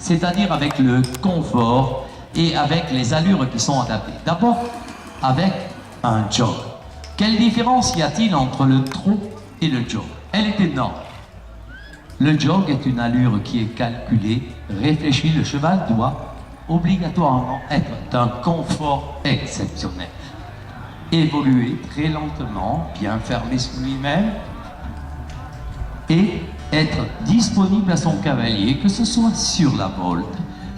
c'est-à-dire avec le confort et avec les allures qui sont adaptées. D'abord, avec un jog. Quelle différence y a-t-il entre le trot et le jog? Elle est énorme. Le jog est une allure qui est calculée, réfléchie. Le cheval doit obligatoirement être d'un confort exceptionnel. Évoluer très lentement, bien fermé sur lui-même et être disponible à son cavalier, que ce soit sur la volte,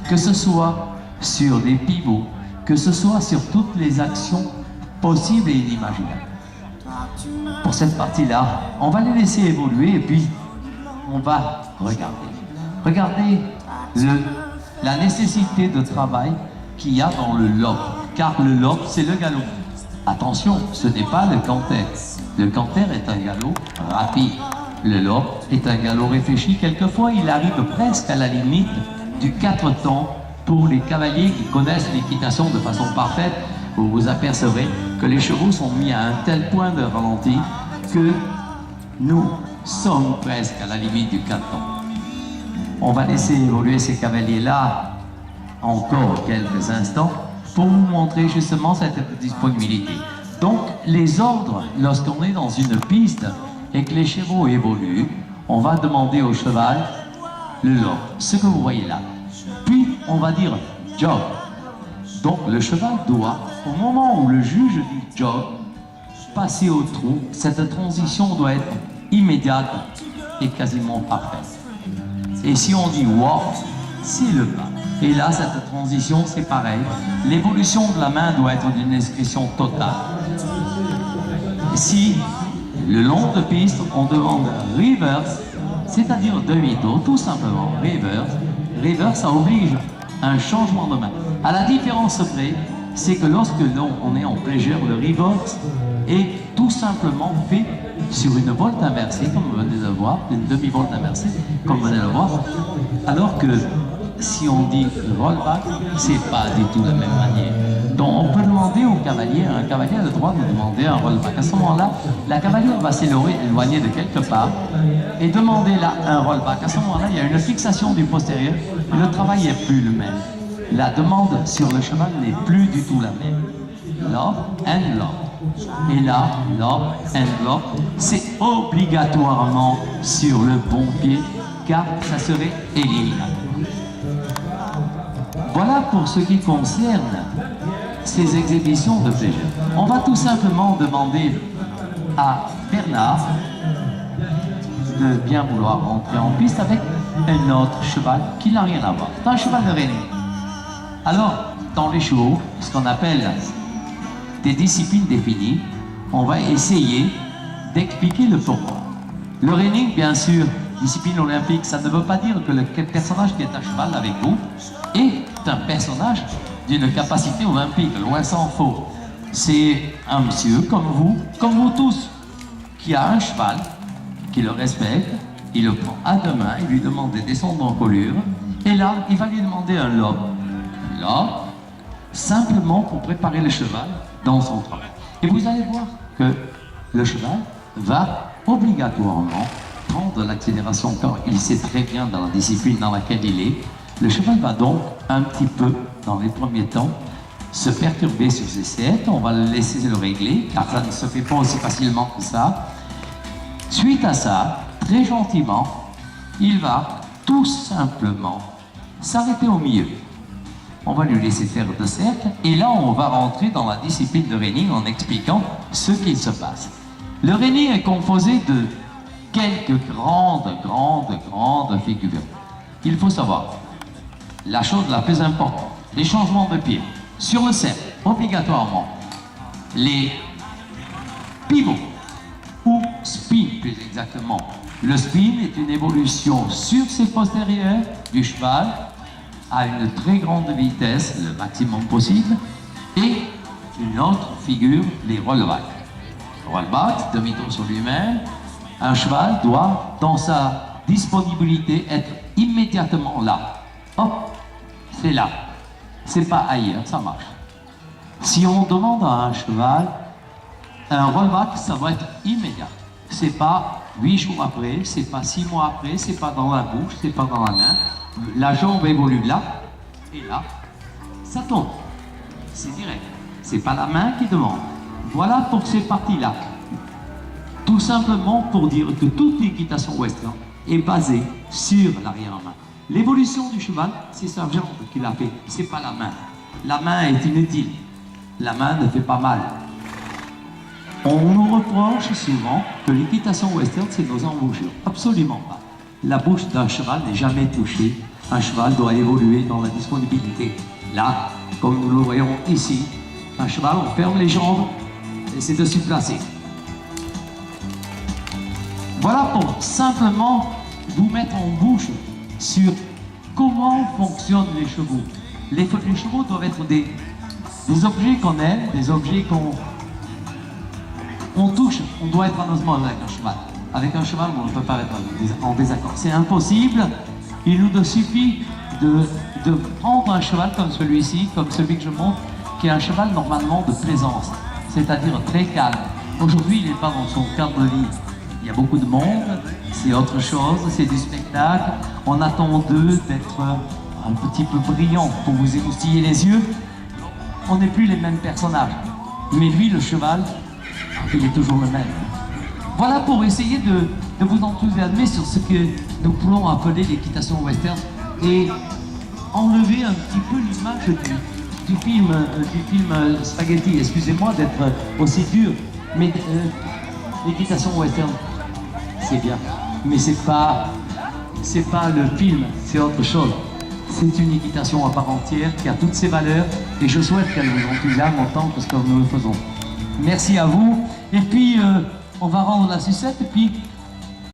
que ce soit sur des pivots, que ce soit sur toutes les actions possibles et inimaginables. Pour cette partie-là, on va les laisser évoluer et puis on va regarder. Regardez la nécessité de travail qu'il y a dans le lope, car le lope, c'est le galop. Attention, ce n'est pas le canter. Le canter est un galop rapide. Le lope est un galop réfléchi. Quelquefois, il arrive presque à la limite du 4 temps pour les cavaliers qui connaissent l'équitation de façon parfaite. Vous vous apercevrez que les chevaux sont mis à un tel point de ralenti que nous sommes presque à la limite du 4 temps. On va laisser évoluer ces cavaliers-là encore quelques instants pour vous montrer justement cette disponibilité. Donc, les ordres, lorsqu'on est dans une piste et que les chevaux évoluent, on va demander au cheval le lope, ce que vous voyez là. Puis, on va dire jog. Donc, le cheval doit, au moment où le juge dit jog, passer au trot. Cette transition doit être immédiate et quasiment parfaite. Et si on dit walk, c'est le pas. Et là, cette transition, c'est pareil. L'évolution de la main doit être d'une discrétion totale. Si, le long de piste, on demande reverse, c'est-à-dire demi-tour, tout simplement, reverse. Reverse, ça oblige un changement de main. À la différence près, c'est que lorsque on est en pleasure, le reverse est tout simplement fait sur une volte inversée, comme vous venez de le voir, une demi-volte inversée, comme vous venez de le voir, alors que si on dit rollback, c'est pas du tout la même manière. Donc on peut demander au cavalier, un cavalier a le droit de demander un rollback. À ce moment-là, la cavalière va s'éloigner de quelque part et demander là un rollback. À ce moment-là, il y a une fixation du postérieur et le travail n'est plus le même. La demande sur le cheval n'est plus du tout la même. Lob and lob. Et là, lob and lob, c'est obligatoirement sur le bon pied car ça serait éliminatoire. Voilà pour ce qui concerne ces exhibitions de plaisir. On va tout simplement demander à Bernard de bien vouloir rentrer en piste avec un autre cheval qui n'a rien à voir. C'est un cheval de reining. Alors, dans les chevaux, ce qu'on appelle des disciplines définies, on va essayer d'expliquer le pourquoi. Le reining, bien sûr, discipline olympique, ça ne veut pas dire que le personnage qui est à cheval avec vous est un personnage d'une capacité olympique, loin s'en faut. C'est un monsieur comme vous tous, qui a un cheval, qui le respecte, il le prend à deux mains, il lui demande de descendre en colure, et là, il va lui demander un lobe. Un lobe, simplement pour préparer le cheval dans son travail. Et vous allez voir que le cheval va obligatoirement prendre l'accélération quand il sait très bien dans la discipline dans laquelle il est. Le cheval va donc un petit peu, dans les premiers temps, se perturber sur ses settes. On va le laisser le régler, car ça ne se fait pas aussi facilement que ça. Suite à ça, très gentiment, il va tout simplement s'arrêter au milieu. On va lui laisser faire deux cercles, et là on va rentrer dans la discipline de reining en expliquant ce qu'il se passe. Le reining est composé de quelques grandes figures. Il faut savoir, la chose la plus importante, les changements de pied. Sur le cercle, obligatoirement, les pivots, ou spin plus exactement. Le spin est une évolution sur ses postérieurs du cheval à une très grande vitesse, le maximum possible, et une autre figure, les rollbacks. Rollback, demi-tour sur lui-même. Un cheval doit, dans sa disponibilité, être immédiatement là. Hop, c'est là. C'est pas ailleurs, ça marche. Si on demande à un cheval, un rollback, ça va être immédiat. C'est pas 8 jours après, c'est pas 6 mois après, c'est pas dans la bouche, c'est pas dans la main. La jambe évolue là, et là, ça tombe. C'est direct. C'est pas la main qui demande. Voilà pour ces parties-là. Tout simplement pour dire que toute l'équitation western est basée sur l'arrière-main. L'évolution du cheval, c'est sa jambe qui l'a fait, c'est pas la main. La main est inutile. La main ne fait pas mal. On nous reproche souvent que l'équitation western, c'est nos embouchures. Absolument pas. La bouche d'un cheval n'est jamais touchée. Un cheval doit évoluer dans la disponibilité. Là, comme nous le voyons ici, un cheval, on ferme les jambes et c'est de se placer. Voilà pour simplement vous mettre en bouche sur comment fonctionnent les chevaux. Les chevaux doivent être des objets qu'on aime, des objets qu'on touche. On doit être en osmose avec un cheval. Avec un cheval, on ne peut pas être en désaccord. C'est impossible. Il nous suffit de prendre un cheval comme celui-ci, comme celui que je montre, qui est un cheval normalement de plaisance, c'est-à-dire très calme. Aujourd'hui, il n'est pas dans son cadre de vie. Il y a beaucoup de monde, c'est autre chose, c'est du spectacle. On attend d'eux d'être un petit peu brillants pour vous émoustiller les yeux. On n'est plus les mêmes personnages. Mais lui, le cheval, il est toujours le même. Voilà pour essayer de vous enthousiasmer sur ce que nous pouvons appeler l'équitation western et enlever un petit peu l'image du film Spaghetti. Excusez-moi d'être aussi dur, mais l'équitation western, c'est bien. Mais c'est pas le film, c'est autre chose. C'est une équitation à part entière qui a toutes ses valeurs et je souhaite qu'elle vous enthousiasme autant que ce que nous le faisons. Merci à vous. Et puis, on va rendre la sucette et puis